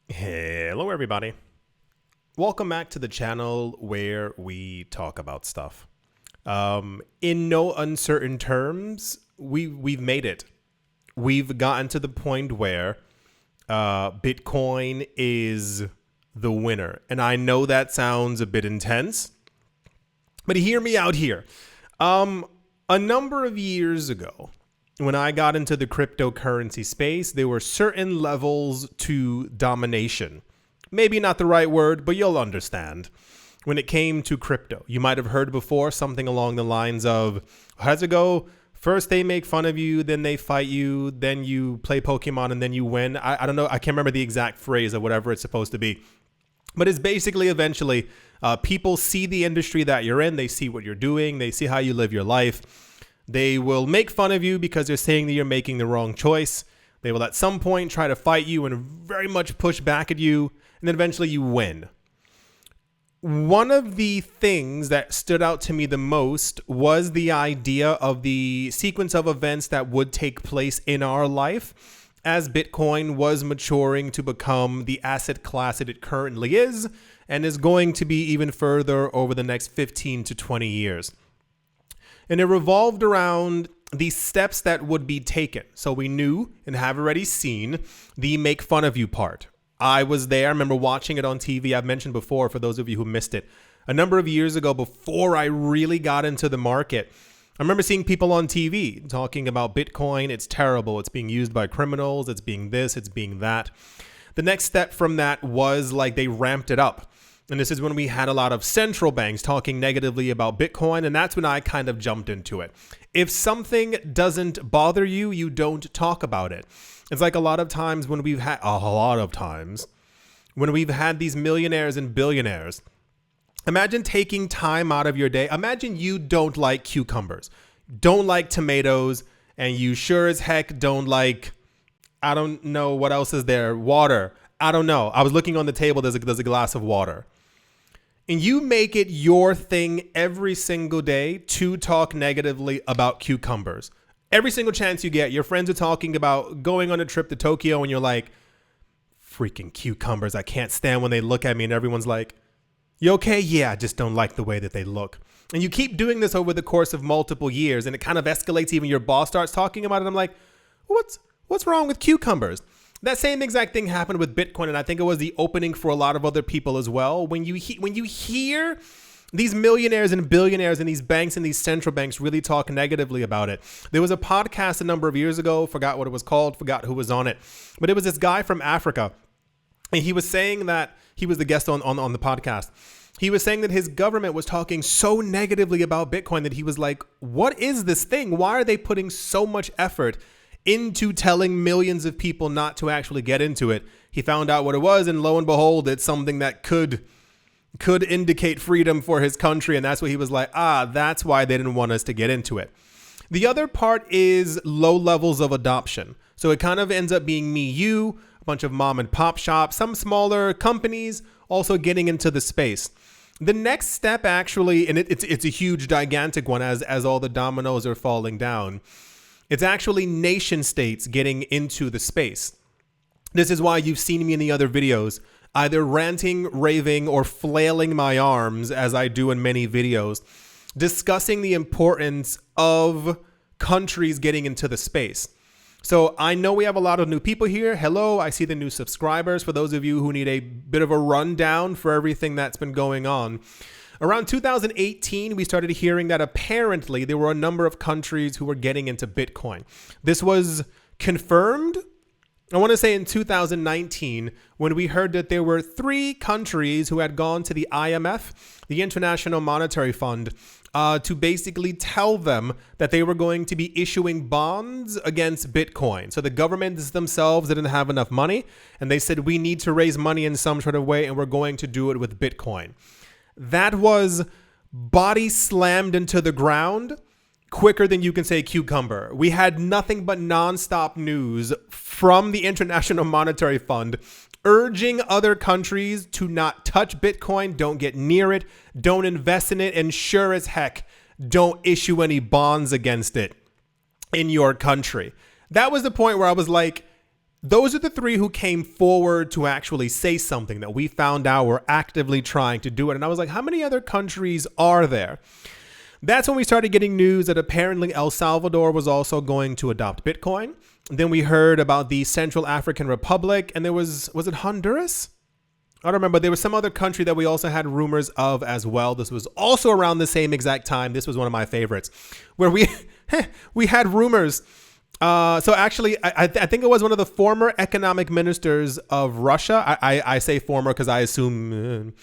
Hello, everybody. Welcome back to the channel where we talk about stuff. In no uncertain terms, we've made it. We've gotten to the point where Bitcoin is the winner, and I know that sounds a bit intense, but hear me out here. A number of years ago, when I got into the cryptocurrency space, there were certain levels to domination. Maybe not the right word, but you'll understand. When it came to crypto, you might have heard before something along the lines of, how does it go? First they make fun of you, then they fight you, then you play Pokemon, and then you win. I don't know. I can't remember the exact phrase of whatever it's supposed to be. But it's basically eventually people see the industry that you're in. They see what you're doing. They see how you live your life. They will make fun of you because they're saying that you're making the wrong choice. They will at some point try to fight you and very much push back at you. And then eventually you win. One of the things that stood out to me the most was the idea of the sequence of events that would take place in our life as Bitcoin was maturing to become the asset class that it currently is and is going to be even further over the next 15 to 20 years. And it revolved around the steps that would be taken. So we knew and have already seen the make fun of you part. I was there. I remember watching it on TV. I've mentioned before, for those of you who missed it, a number of years ago before I really got into the market. I remember seeing people on TV talking about Bitcoin. It's terrible. It's being used by criminals. It's being this. It's being that. The next step from that was like they ramped it up. And this is when we had a lot of central banks talking negatively about Bitcoin. And that's when I kind of jumped into it. If something doesn't bother you, you don't talk about it. It's like a lot of times when we've had these millionaires and billionaires. Imagine taking time out of your day. Imagine you don't like cucumbers, don't like tomatoes, and you sure as heck don't like, I don't know what else is there, water. I don't know. I was looking on the table, there's a glass of water. And you make it your thing every single day to talk negatively about cucumbers. Every single chance you get, your friends are talking about going on a trip to Tokyo, and you're like, freaking cucumbers. I can't stand when they look at me, and everyone's like, you okay? Yeah, I just don't like the way that they look. And you keep doing this over the course of multiple years, and it kind of escalates. Even your boss starts talking about it. I'm like, what's wrong with cucumbers? That same exact thing happened with Bitcoin, and I think it was the opening for a lot of other people as well. When you hear these millionaires and billionaires and these banks and these central banks really talk negatively about it. There was a podcast a number of years ago, forgot what it was called, forgot who was on it, but it was this guy from Africa. And he was saying that he was the guest on the podcast. He was saying that his government was talking so negatively about Bitcoin that he was like, what is this thing? Why are they putting so much effort into telling millions of people not to actually get into it? He found out what it was, and lo and behold, it's something that could indicate freedom for his country. And that's what he was like, that's why they didn't want us to get into it. The other part is low levels of adoption. So it kind of ends up being me, you, bunch of mom and pop shops, some smaller companies also getting into the space. The next step actually, and it's a huge, gigantic one as all the dominoes are falling down. It's actually nation states getting into the space. This is why you've seen me in the other videos, either ranting, raving, or flailing my arms as I do in many videos, discussing the importance of countries getting into the space. So I know we have a lot of new people here. Hello, I see the new subscribers. For those of you who need a bit of a rundown for everything that's been going on. Around 2018, we started hearing that apparently there were a number of countries who were getting into Bitcoin. This was confirmed, I want to say in 2019, when we heard that there were 3 countries who had gone to the IMF, the International Monetary Fund, to basically tell them that they were going to be issuing bonds against Bitcoin. So the governments themselves didn't have enough money, and they said, we need to raise money in some sort of way, and we're going to do it with Bitcoin. That was body slammed into the ground quicker than you can say cucumber. We had nothing but nonstop news from the International Monetary Fund urging other countries to not touch Bitcoin, don't get near it, don't invest in it, and sure as heck, don't issue any bonds against it in your country. That was the point where I was like, those are the three who came forward to actually say something that we found out were actively trying to do it. And I was like, how many other countries are there? That's when we started getting news that apparently El Salvador was also going to adopt Bitcoin. Then we heard about the Central African Republic, and was it Honduras? I don't remember. There was some other country that we also had rumors of as well. This was also around the same exact time. This was one of my favorites, where we had rumors. So actually, I think it was one of the former economic ministers of Russia. I say former because I assume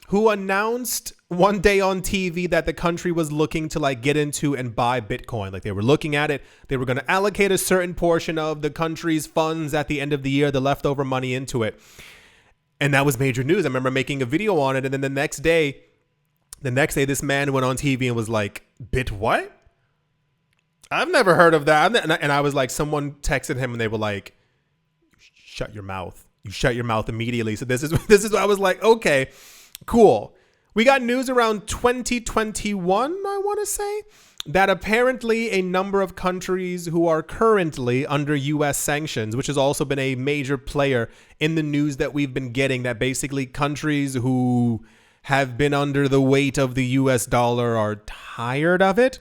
who announced one day on TV that the country was looking to like get into and buy Bitcoin. Like they were looking at it. They were going to allocate a certain portion of the country's funds at the end of the year, the leftover money into it. And that was major news. I remember making a video on it. And then the next day, this man went on TV and was like, "Bit what? I've never heard of that." And I was like, someone texted him and they were like, "Shut your mouth. You shut your mouth immediately." So this is I was like, okay, cool. We got news around 2021, I want to say, that apparently a number of countries who are currently under U.S. sanctions, which has also been a major player in the news that we've been getting, that basically countries who have been under the weight of the U.S. dollar are tired of it.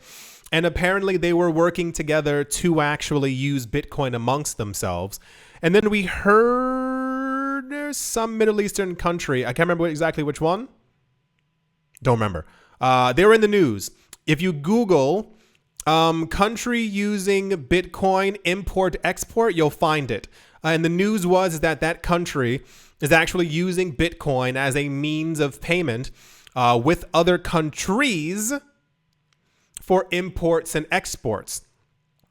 And apparently they were working together to actually use Bitcoin amongst themselves. And then we heard there's some Middle Eastern country. I can't remember exactly which one. Don't remember. They were in the news. If you Google country using Bitcoin import-export, you'll find it. And the news was that country is actually using Bitcoin as a means of payment with other countries for imports and exports.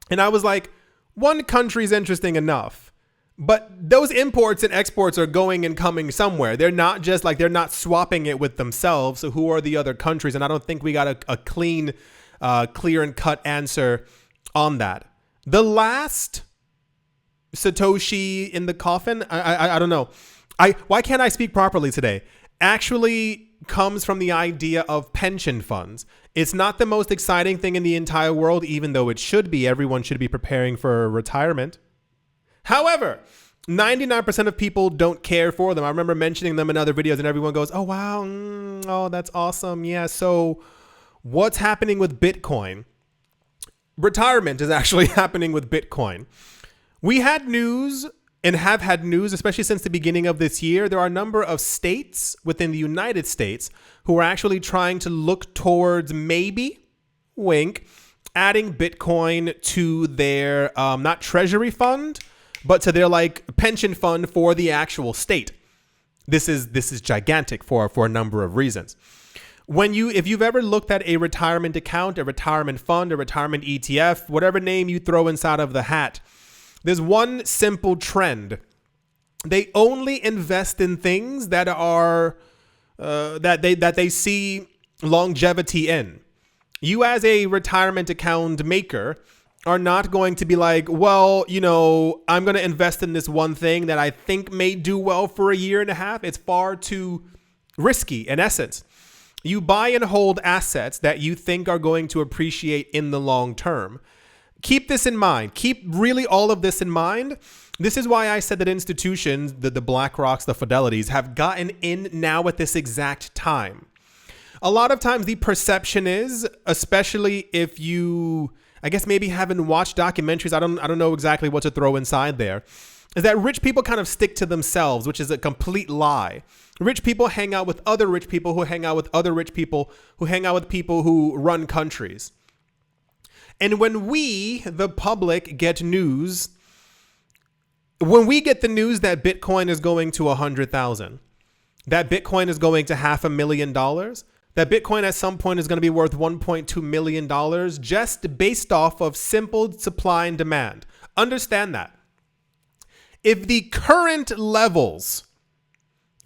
And I was like, one country's interesting enough, but those imports and exports are going and coming somewhere. They're not just like, they're not swapping it with themselves. So who are the other countries? And I don't think we got a clean, clear and cut answer on that. The last satoshi in the coffin, I don't know. Why can't I speak properly today? Actually comes from the idea of pension funds. It's not the most exciting thing in the entire world, even though it should be. Everyone should be preparing for retirement. However, 99% of people don't care for them. I remember mentioning them in other videos and everyone goes, "Oh, wow. Oh, that's awesome. Yeah. So what's happening with Bitcoin?" Retirement is actually happening with Bitcoin. We had news and have had news, especially since the beginning of this year. There are a number of states within the United States who are actually trying to look towards maybe, wink, adding Bitcoin to their, not treasury fund, but to their like pension fund for the actual state. This is gigantic for a number of reasons. If you've ever looked at a retirement account, a retirement fund, a retirement ETF, whatever name you throw inside of the hat, there's one simple trend. They only invest in things that are that they see longevity in. You as a retirement account maker are not going to be like, well, I'm going to invest in this one thing that I think may do well for a year and a half. It's far too risky in essence. You buy and hold assets that you think are going to appreciate in the long term. Keep this in mind. Keep really all of this in mind. This is why I said that institutions, the BlackRocks, the Fidelities, have gotten in now at this exact time. A lot of times the perception is, especially if you, I guess maybe haven't watched documentaries, I don't know exactly what to throw inside there, is that rich people kind of stick to themselves, which is a complete lie. Rich people hang out with other rich people who hang out with other rich people who hang out with people who run countries. And when we, the public, get news, when we get the news that Bitcoin is going to 100,000, that Bitcoin is going to $500,000, that Bitcoin at some point is going to be worth $1.2 million just based off of simple supply and demand. Understand that. If the current levels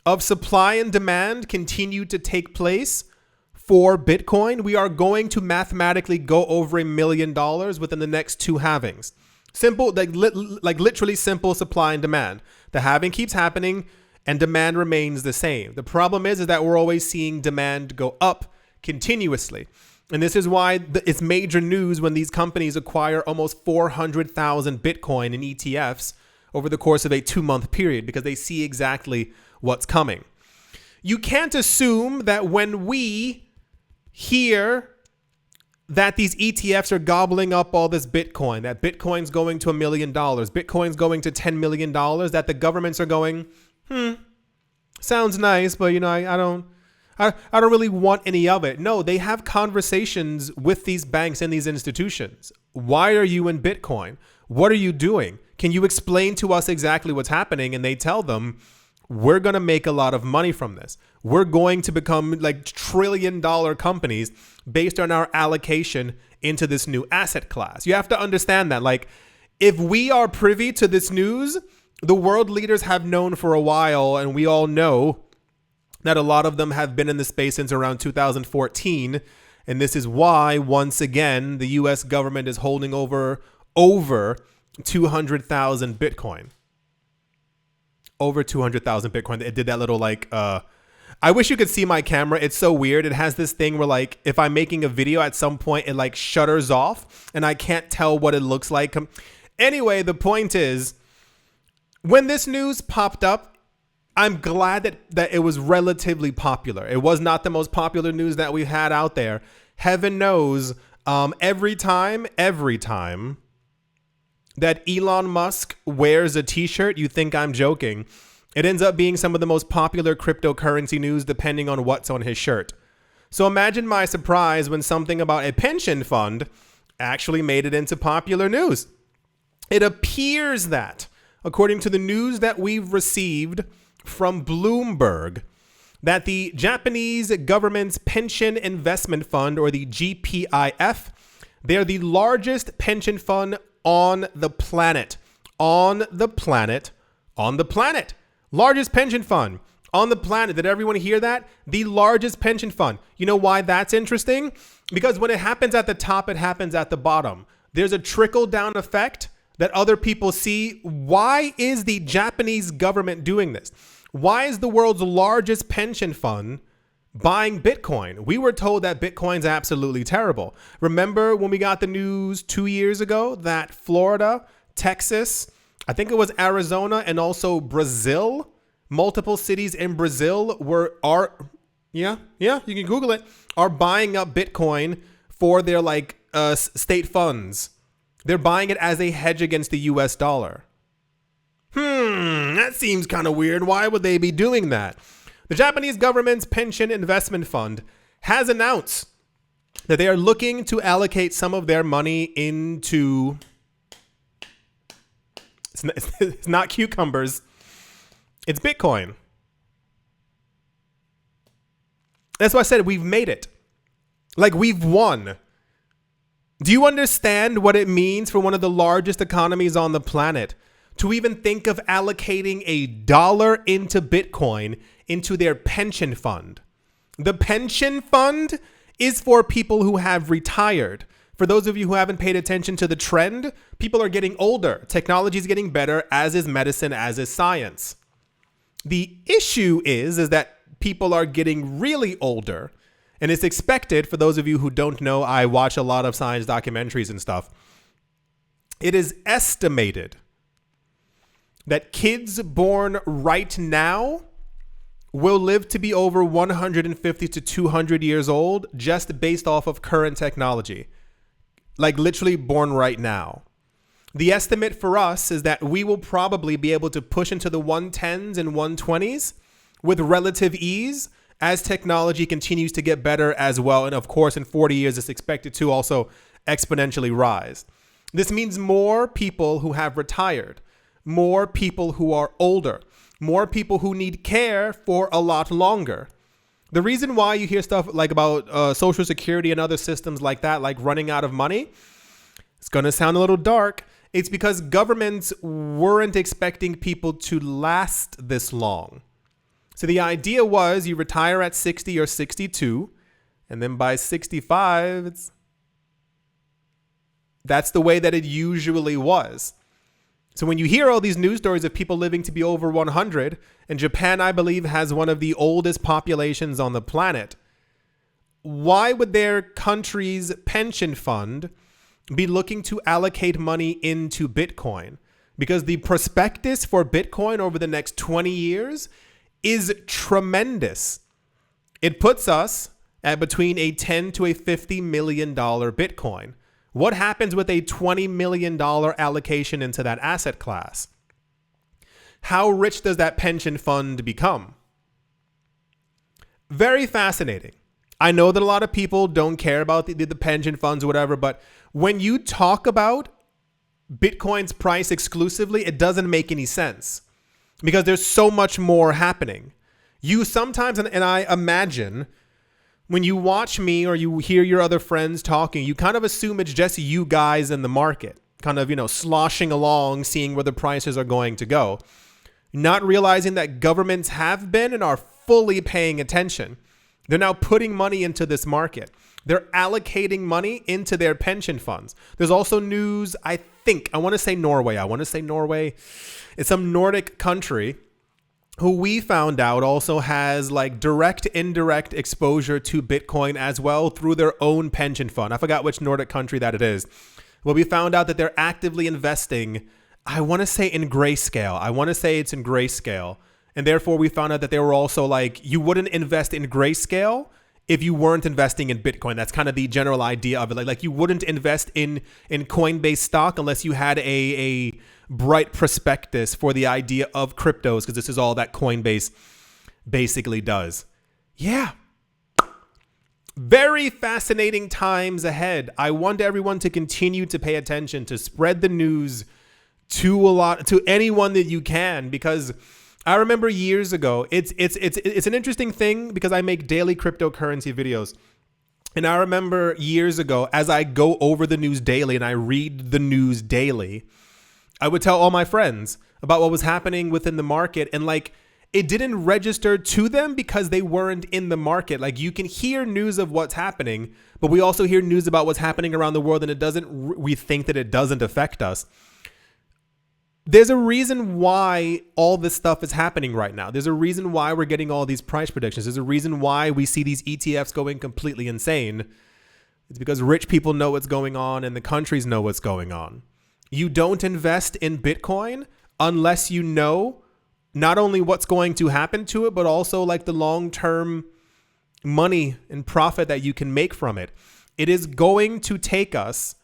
of supply and demand continue to take place for Bitcoin, we are going to mathematically go over $1 million within the next two halvings. Simple, like literally simple supply and demand. The halving keeps happening and demand remains the same. The problem is that we're always seeing demand go up continuously. And this is why it's major news when these companies acquire almost 400,000 Bitcoin in ETFs over the course of a 2-month period because they see exactly what's coming. You can't assume that when we hear that these ETFs are gobbling up all this Bitcoin, that Bitcoin's going to $1 million, Bitcoin's going to $10 million, that the governments are going, sounds nice, but I don't really want any of it. No, they have conversations with these banks and these institutions. Why are you in Bitcoin? What are you doing? Can you explain to us exactly what's happening? And they tell them, we're going to make a lot of money from this. We're going to become like trillion-dollar companies based on our allocation into this new asset class. You have to understand that, like, if we are privy to this news, the world leaders have known for a while, and we all know that a lot of them have been in the space since around 2014. And this is why, once again, the US government is holding over 200,000 Bitcoin. Over 200,000 Bitcoin. It did that little I wish you could see my camera. It's so weird. It has this thing where like if I'm making a video at some point, it like shutters off and I can't tell what it looks like. Anyway, the point is, when this news popped up, I'm glad that it was relatively popular. It was not the most popular news that we had out there. Heaven knows, every time that Elon Musk wears a t-shirt, you think I'm joking. It ends up being some of the most popular cryptocurrency news depending on what's on his shirt. So imagine my surprise when something about a pension fund actually made it into popular news. It appears that, according to the news that we've received from Bloomberg, that the Japanese government's pension investment fund, or the GPIF, they're the largest pension fund on the planet. Largest pension fund on the planet. Did everyone hear that? The largest pension fund. You know why that's interesting? Because when it happens at the top, it happens at the bottom. There's a trickle down effect that other people see. Why is the Japanese government doing this? Why is the world's largest pension fund buying Bitcoin? We were told that Bitcoin's absolutely terrible. Remember when we got the news 2 years ago that Florida, Texas, I think it was Arizona, and also Brazil, multiple cities in Brazil you can Google it, are buying up Bitcoin for their state funds. They're buying it as a hedge against the US dollar. That seems kind of weird. Why would they be doing that? The Japanese government's pension investment fund has announced that they are looking to allocate some of their money into, it's not cucumbers, it's Bitcoin. That's why I said we've made it. Like, we've won. Do you understand what it means for one of the largest economies on the planet to even think of allocating $1 into Bitcoin into their pension fund? The pension fund is for people who have retired. For those of you who haven't paid attention to the trend, people are getting older. Technology is getting better, as is medicine, as is science. The issue is that people are getting really older. And it's expected, for those of you who don't know, I watch a lot of science documentaries and stuff. It is estimated that kids born right now will live to be over 150 to 200 years old just based off of current technology. Like, literally born right now. The estimate for us is that we will probably be able to push into the 110s and 120s with relative ease as technology continues to get better as well. And of course, in 40 years, it's expected to also exponentially rise. This means more people who have retired, more people who are older, more people who need care for a lot longer. The reason why you hear stuff like about Social Security and other systems like that, like running out of money, it's going to sound a little dark. It's because governments weren't expecting people to last this long. So the idea was you retire at 60 or 62, and then by 65, that's the way that it usually was. So when you hear all these news stories of people living to be over 100, and Japan, I believe, has one of the oldest populations on the planet, why would their country's pension fund be looking to allocate money into Bitcoin? because the prospectus for Bitcoin over the next 20 years is tremendous. It puts us at between a $10 to a $50 million Bitcoin. What happens with a $20 million allocation into that asset class? How rich does that pension fund become? Very fascinating. I know that a lot of people don't care about the pension funds or whatever, but when you talk about Bitcoin's price exclusively, it doesn't make any sense because there's so much more happening. You sometimes, and I imagine, when you watch me or you hear your other friends talking, you kind of assume it's just you guys in the market, kind of, sloshing along, seeing where the prices are going to go, not realizing that governments have been and are fully paying attention. They're now putting money into this market. They're allocating money into their pension funds. There's also news, I want to say Norway. It's some Nordic country who we found out also has like direct, indirect exposure to Bitcoin as well through their own pension fund. I forgot which Nordic country that it is. Well, we found out that they're actively investing, I want to say in grayscale. It's in grayscale. And therefore we found out that they were also like, you wouldn't invest in grayscale if you weren't investing in Bitcoin. That's kind of the general idea of it. Like you wouldn't invest in Coinbase stock unless you had a bright prospectus for the idea of cryptos, because this is all that Coinbase basically does. Yeah. Very fascinating times ahead. I want everyone to continue to pay attention, to spread the news to anyone that you can, because I remember years ago, it's an interesting thing because I make daily cryptocurrency videos. And I remember years ago, as I go over the news daily and I read the news daily, I would tell all my friends about what was happening within the market. And like, it didn't register to them because they weren't in the market. Like you can hear news of what's happening, but we also hear news about what's happening around the world, and we think that it doesn't affect us. There's a reason why all this stuff is happening right now. There's a reason why we're getting all these price predictions. There's a reason why we see these ETFs going completely insane. It's because rich people know what's going on and the countries know what's going on. You don't invest in Bitcoin unless you know not only what's going to happen to it, but also like the long-term money and profit that you can make from it. It is going to take us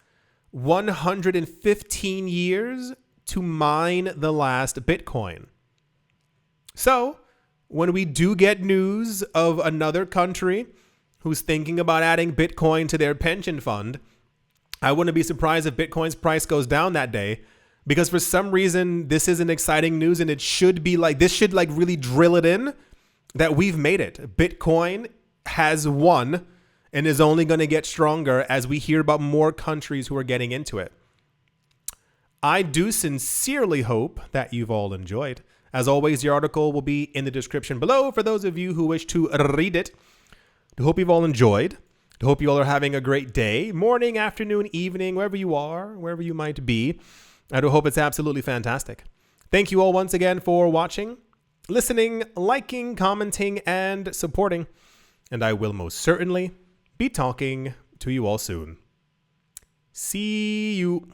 115 years to mine the last Bitcoin. So when we do get news of another country who's thinking about adding Bitcoin to their pension fund, I wouldn't be surprised if Bitcoin's price goes down that day, because for some reason this isn't exciting news, and it should be like, this should like really drill it in that we've made it. Bitcoin has won and is only going to get stronger as we hear about more countries who are getting into it. I do sincerely hope that you've all enjoyed. As always, the article will be in the description below for those of you who wish to read it. I hope you've all enjoyed. I hope you all are having a great day, morning, afternoon, evening, wherever you are, wherever you might be. I do hope it's absolutely fantastic. Thank you all once again for watching, listening, liking, commenting, and supporting. And I will most certainly be talking to you all soon. See you.